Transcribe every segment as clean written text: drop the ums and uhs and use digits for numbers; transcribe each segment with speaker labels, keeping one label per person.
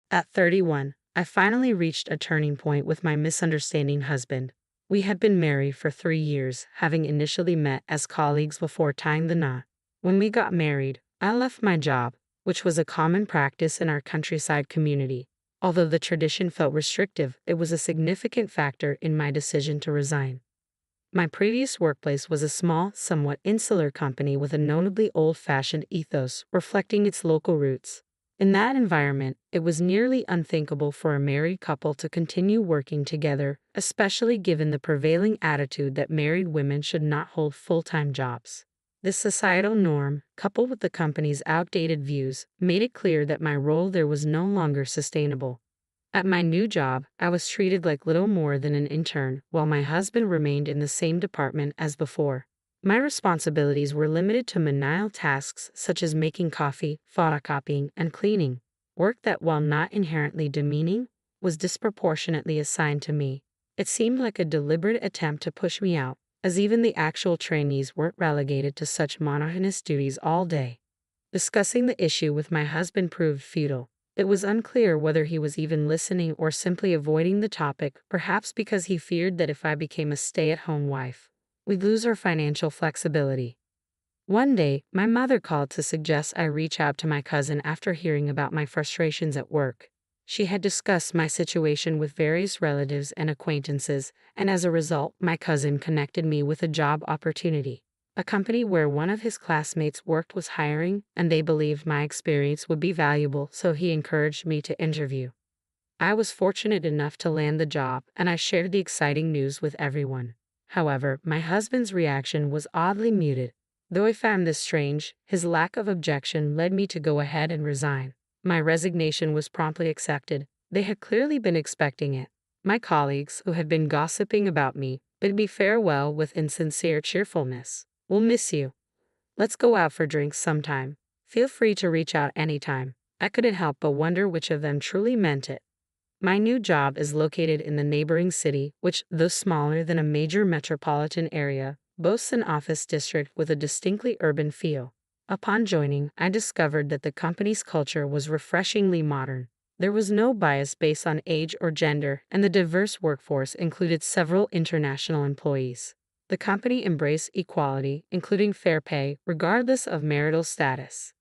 Speaker 1: At 31, I finally reached a turning point with my misunderstanding husband. We had been married for 3 years, having initially met as colleagues before tying the knot. When we got married, I left my job, which was a common practice in our countryside community. Although the tradition felt restrictive, it was a significant factor in my decision to resign. My previous workplace was a small, somewhat insular company with a notably old-fashioned ethos reflecting its local roots. In that environment, it was nearly unthinkable for a married couple to continue working together, especially given the prevailing attitude that married women should not hold full-time jobs. This societal norm, coupled with the company's outdated views, made it clear that my role there was no longer sustainable. At my new job, I was treated like little more than an intern, while my husband remained in the same department as before. My responsibilities were limited to menial tasks such as making coffee, photocopying, and cleaning. Work that, while not inherently demeaning, was disproportionately assigned to me. It seemed like a deliberate attempt to push me out, as even the actual trainees weren't relegated to such monotonous duties all day. Discussing the issue with my husband proved futile. It was unclear whether he was even listening or simply avoiding the topic, perhaps because he feared that if I became a stay-at-home wife, we'd lose our financial flexibility. One day, my mother called to suggest I reach out to my cousin after hearing about my frustrations at work. She had discussed my situation with various relatives and acquaintances, and as a result, my cousin connected me with a job opportunity. A company where one of his classmates worked was hiring, and they believed my experience would be valuable, so he encouraged me to interview. I was fortunate enough to land the job, and I shared the exciting news with everyone. However, my husband's reaction was oddly muted. Though I found this strange, his lack of objection led me to go ahead and resign. My resignation was promptly accepted. They had clearly been expecting it. My colleagues, who had been gossiping about me, bid me farewell with insincere cheerfulness. "We'll miss you. Let's go out for drinks sometime. Feel free to reach out anytime." I couldn't help but wonder which of them truly meant it. My new job is located in the neighboring city, which, though smaller than a major metropolitan area, boasts an office district with a distinctly urban feel. Upon joining, I discovered that the company's culture was refreshingly modern. There was no bias based on age or gender, and the diverse workforce included several international employees. The company embraced equality, including fair pay, regardless of marital status.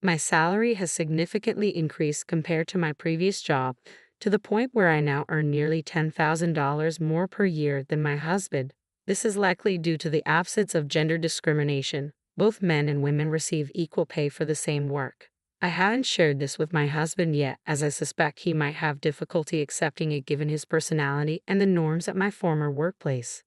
Speaker 1: My salary has significantly increased compared to my previous job, to the point where I now earn nearly $10,000 more per year than my husband. This is likely due to the absence of gender discrimination. Both men and women receive equal pay for the same work. I haven't shared this with my husband yet, as I suspect he might have difficulty accepting it given his personality and the norms at my former workplace.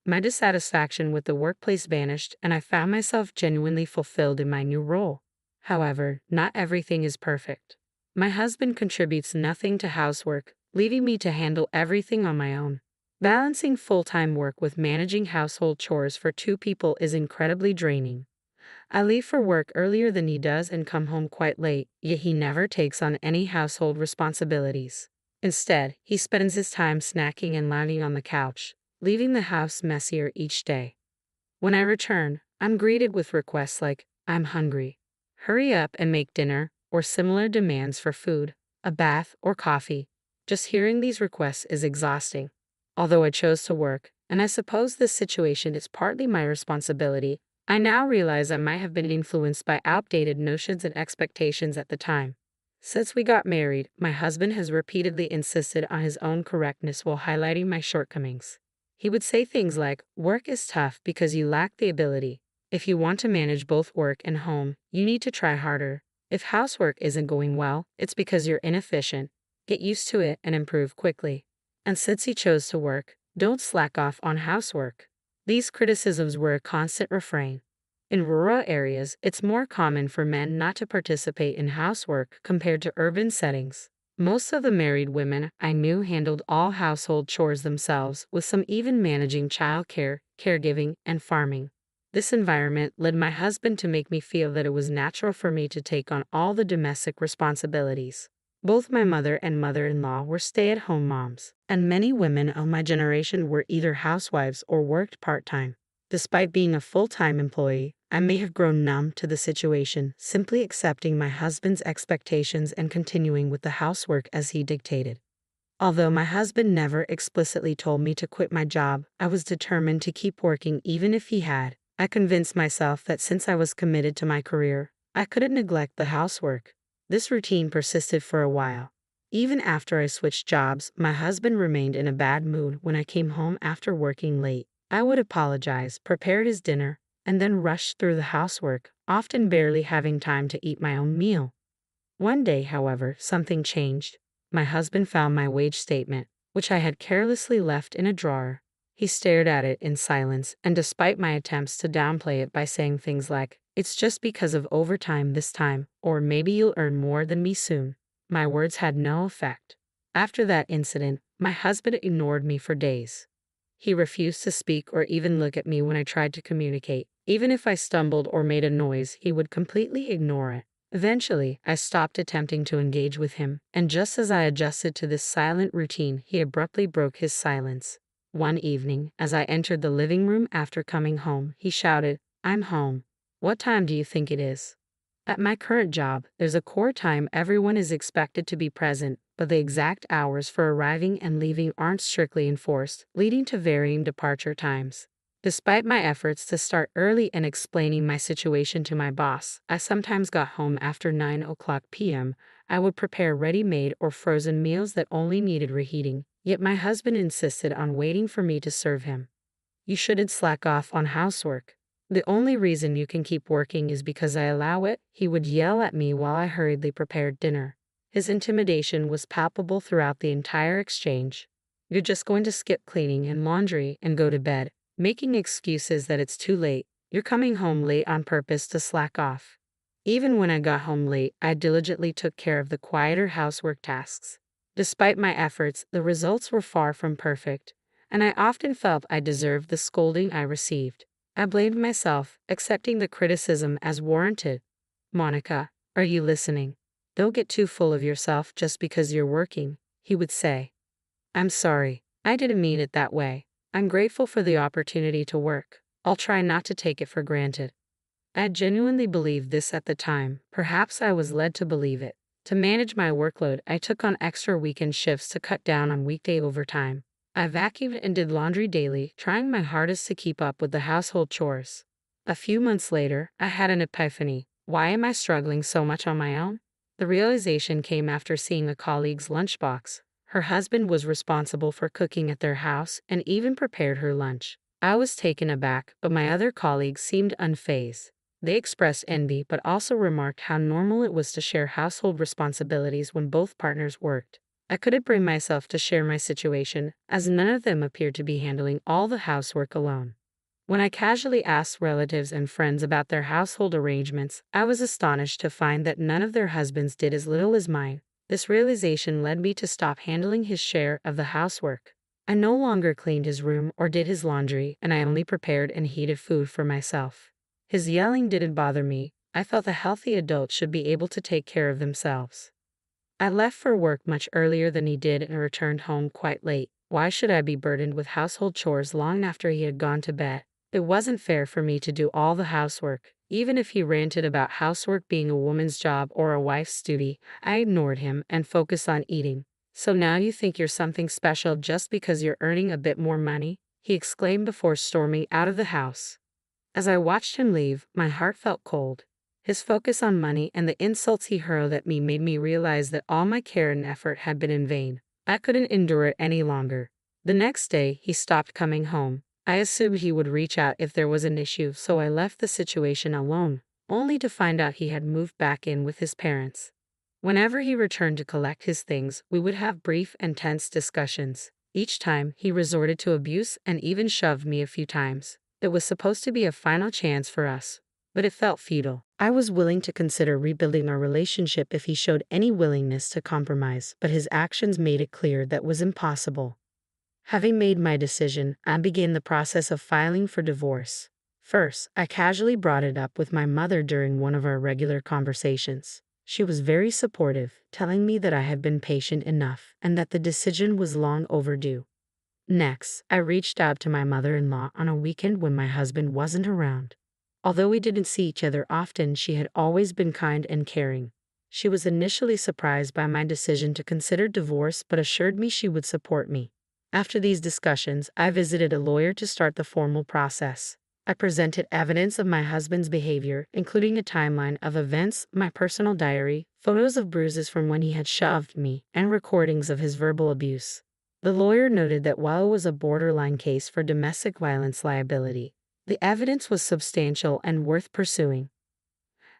Speaker 1: My dissatisfaction with the workplace vanished, and I found myself genuinely fulfilled in my new role. However, not everything is perfect. My husband contributes nothing to housework, leaving me to handle everything on my own. Balancing full-time work with managing household chores for two people is incredibly draining. I leave for work earlier than he does and come home quite late, yet he never takes on any household responsibilities. Instead, he spends his time snacking and lounging on the couch, leaving the house messier each day. When I return, I'm greeted with requests like, "I'm hungry. Hurry up and make dinner," or similar demands for food, a bath, or coffee. Just hearing these requests is exhausting. Although I chose to work, and I suppose this situation is partly my responsibility, I now realize I might have been influenced by outdated notions and expectations at the time. Since we got married, my husband has repeatedly insisted on his own correctness while highlighting my shortcomings. He would say things like, "Work is tough because you lack the ability. If you want to manage both work and home, you need to try harder. If housework isn't going well, it's because you're inefficient. Get used to it and improve quickly. And since he chose to work, don't slack off on housework." These criticisms were a constant refrain. In rural areas, it's more common for men not to participate in housework compared to urban settings. Most of the married women I knew handled all household chores themselves, with some even managing childcare, caregiving, and farming. This environment led my husband to make me feel that it was natural for me to take on all the domestic responsibilities. Both my mother and mother-in-law were stay-at-home moms, and many women of my generation were either housewives or worked part-time. Despite being a full-time employee, I may have grown numb to the situation, simply accepting my husband's expectations and continuing with the housework as he dictated. Although my husband never explicitly told me to quit my job, I was determined to keep working even if he had. I convinced myself that since I was committed to my career, I couldn't neglect the housework. This routine persisted for a while. Even after I switched jobs, my husband remained in a bad mood when I came home after working late. I would apologize, prepare his dinner, and then rush through the housework, often barely having time to eat my own meal. One day, however, something changed. My husband found my wage statement, which I had carelessly left in a drawer. He stared at it in silence, and despite my attempts to downplay it by saying things like, "It's just because of overtime this time," or "maybe you'll earn more than me soon," my words had no effect. After that incident, my husband ignored me for days. He refused to speak or even look at me when I tried to communicate. Even if I stumbled or made a noise, he would completely ignore it. Eventually, I stopped attempting to engage with him, and just as I adjusted to this silent routine, he abruptly broke his silence. One evening, as I entered the living room after coming home, he shouted, "I'm home. What time do you think it is?" At my current job, there's a core time everyone is expected to be present, but the exact hours for arriving and leaving aren't strictly enforced, leading to varying departure times. Despite my efforts to start early and explaining my situation to my boss, I sometimes got home after 9 p.m. I would prepare ready-made or frozen meals that only needed reheating, yet my husband insisted on waiting for me to serve him. "You shouldn't slack off on housework. The only reason you can keep working is because I allow it," he would yell at me while I hurriedly prepared dinner. His intimidation was palpable throughout the entire exchange. "You're just going to skip cleaning and laundry and go to bed, making excuses that it's too late. You're coming home late on purpose to slack off." Even when I got home late, I diligently took care of the quieter housework tasks. Despite my efforts, the results were far from perfect, and I often felt I deserved the scolding I received. I blamed myself, accepting the criticism as warranted. "Monica, are you listening? Don't get too full of yourself just because you're working," he would say. "I'm sorry. I didn't mean it that way. I'm grateful for the opportunity to work. I'll try not to take it for granted." I genuinely believed this at the time. Perhaps I was led to believe it. To manage my workload, I took on extra weekend shifts to cut down on weekday overtime. I vacuumed and did laundry daily, trying my hardest to keep up with the household chores. A few months later, I had an epiphany. Why am I struggling so much on my own? The realization came after seeing a colleague's lunchbox. Her husband was responsible for cooking at their house and even prepared her lunch. I was taken aback, but my other colleagues seemed unfazed. They expressed envy but also remarked how normal it was to share household responsibilities when both partners worked. I couldn't bring myself to share my situation, as none of them appeared to be handling all the housework alone. When I casually asked relatives and friends about their household arrangements, I was astonished to find that none of their husbands did as little as mine. This realization led me to stop handling his share of the housework. I no longer cleaned his room or did his laundry, and I only prepared and heated food for myself. His yelling didn't bother me. I felt a healthy adult should be able to take care of themselves. I left for work much earlier than he did and returned home quite late. Why should I be burdened with household chores long after he had gone to bed? It wasn't fair for me to do all the housework. Even if he ranted about housework being a woman's job or a wife's duty, I ignored him and focused on eating. "So now you think you're something special just because you're earning a bit more money?" he exclaimed before storming out of the house. As I watched him leave, my heart felt cold. His focus on money and the insults he hurled at me made me realize that all my care and effort had been in vain. I couldn't endure it any longer. The next day, he stopped coming home. I assumed he would reach out if there was an issue, so I left the situation alone, only to find out he had moved back in with his parents. Whenever he returned to collect his things, we would have brief and tense discussions. Each time, he resorted to abuse and even shoved me a few times. It was supposed to be a final chance for us, but it felt futile. I was willing to consider rebuilding our relationship if he showed any willingness to compromise, but his actions made it clear that was impossible. Having made my decision, I began the process of filing for divorce. First, I casually brought it up with my mother during one of our regular conversations. She was very supportive, telling me that I had been patient enough and that the decision was long overdue. Next, I reached out to my mother-in-law on a weekend when my husband wasn't around. Although we didn't see each other often, she had always been kind and caring. She was initially surprised by my decision to consider divorce but assured me she would support me. After these discussions, I visited a lawyer to start the formal process. I presented evidence of my husband's behavior, including a timeline of events, my personal diary, photos of bruises from when he had shoved me, and recordings of his verbal abuse. The lawyer noted that while it was a borderline case for domestic violence liability, the evidence was substantial and worth pursuing.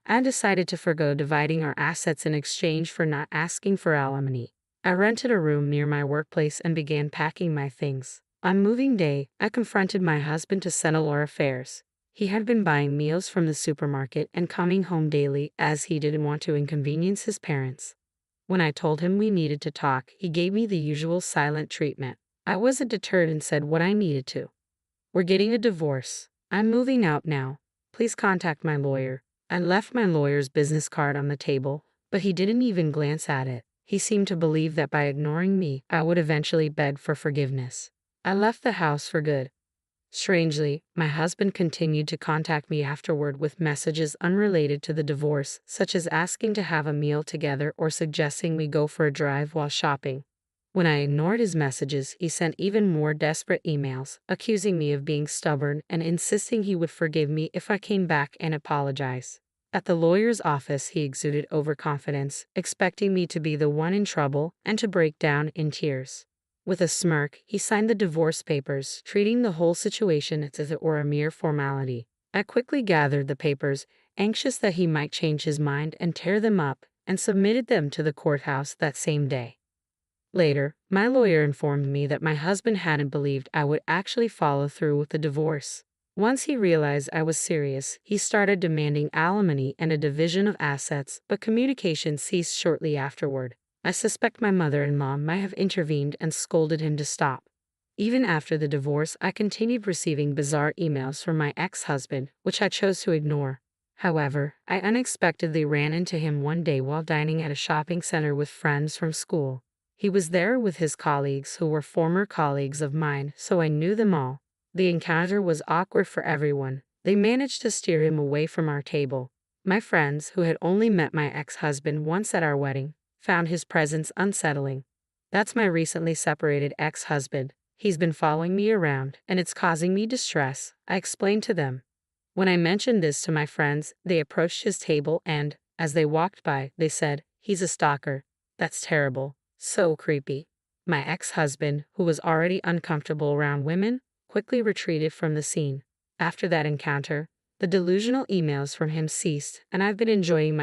Speaker 1: I decided to forgo dividing our assets in exchange for not asking for alimony. I rented a room near my workplace and began packing my things. On moving day, I confronted my husband to settle our affairs. He had been buying meals from the supermarket and coming home daily as he didn't want to inconvenience his parents. When I told him we needed to talk, he gave me the usual silent treatment. I wasn't deterred and said what I needed to. "We're getting a divorce. I'm moving out now. Please contact my lawyer." I left my lawyer's business card on the table, but he didn't even glance at it. He seemed to believe that by ignoring me, I would eventually beg for forgiveness. I left the house for good. Strangely, my husband continued to contact me afterward with messages unrelated to the divorce, such as asking to have a meal together or suggesting we go for a drive while shopping. When I ignored his messages, he sent even more desperate emails, accusing me of being stubborn and insisting he would forgive me if I came back and apologized. At the lawyer's office, he exuded overconfidence, expecting me to be the one in trouble and to break down in tears. With a smirk, he signed the divorce papers, treating the whole situation as if it were a mere formality. I quickly gathered the papers, anxious that he might change his mind and tear them up, and submitted them to the courthouse that same day. Later, my lawyer informed me that my husband hadn't believed I would actually follow through with the divorce. Once he realized I was serious, he started demanding alimony and a division of assets, but communication ceased shortly afterward. I suspect my mother-in-law might have intervened and scolded him to stop. Even after the divorce, I continued receiving bizarre emails from my ex-husband, which I chose to ignore. However, I unexpectedly ran into him one day while dining at a shopping center with friends from school. He was there with his colleagues who were former colleagues of mine, so I knew them all. The encounter was awkward for everyone. They managed to steer him away from our table. My friends, who had only met my ex-husband once at our wedding, found his presence unsettling. "That's my recently separated ex-husband. He's been following me around, and it's causing me distress," I explained to them. When I mentioned this to my friends, they approached his table and, as they walked by, they said, "He's a stalker." That's terrible. So creepy. My ex-husband, who was already uncomfortable around women, quickly retreated from the scene. After that encounter, the delusional emails from him ceased, and I've been enjoying my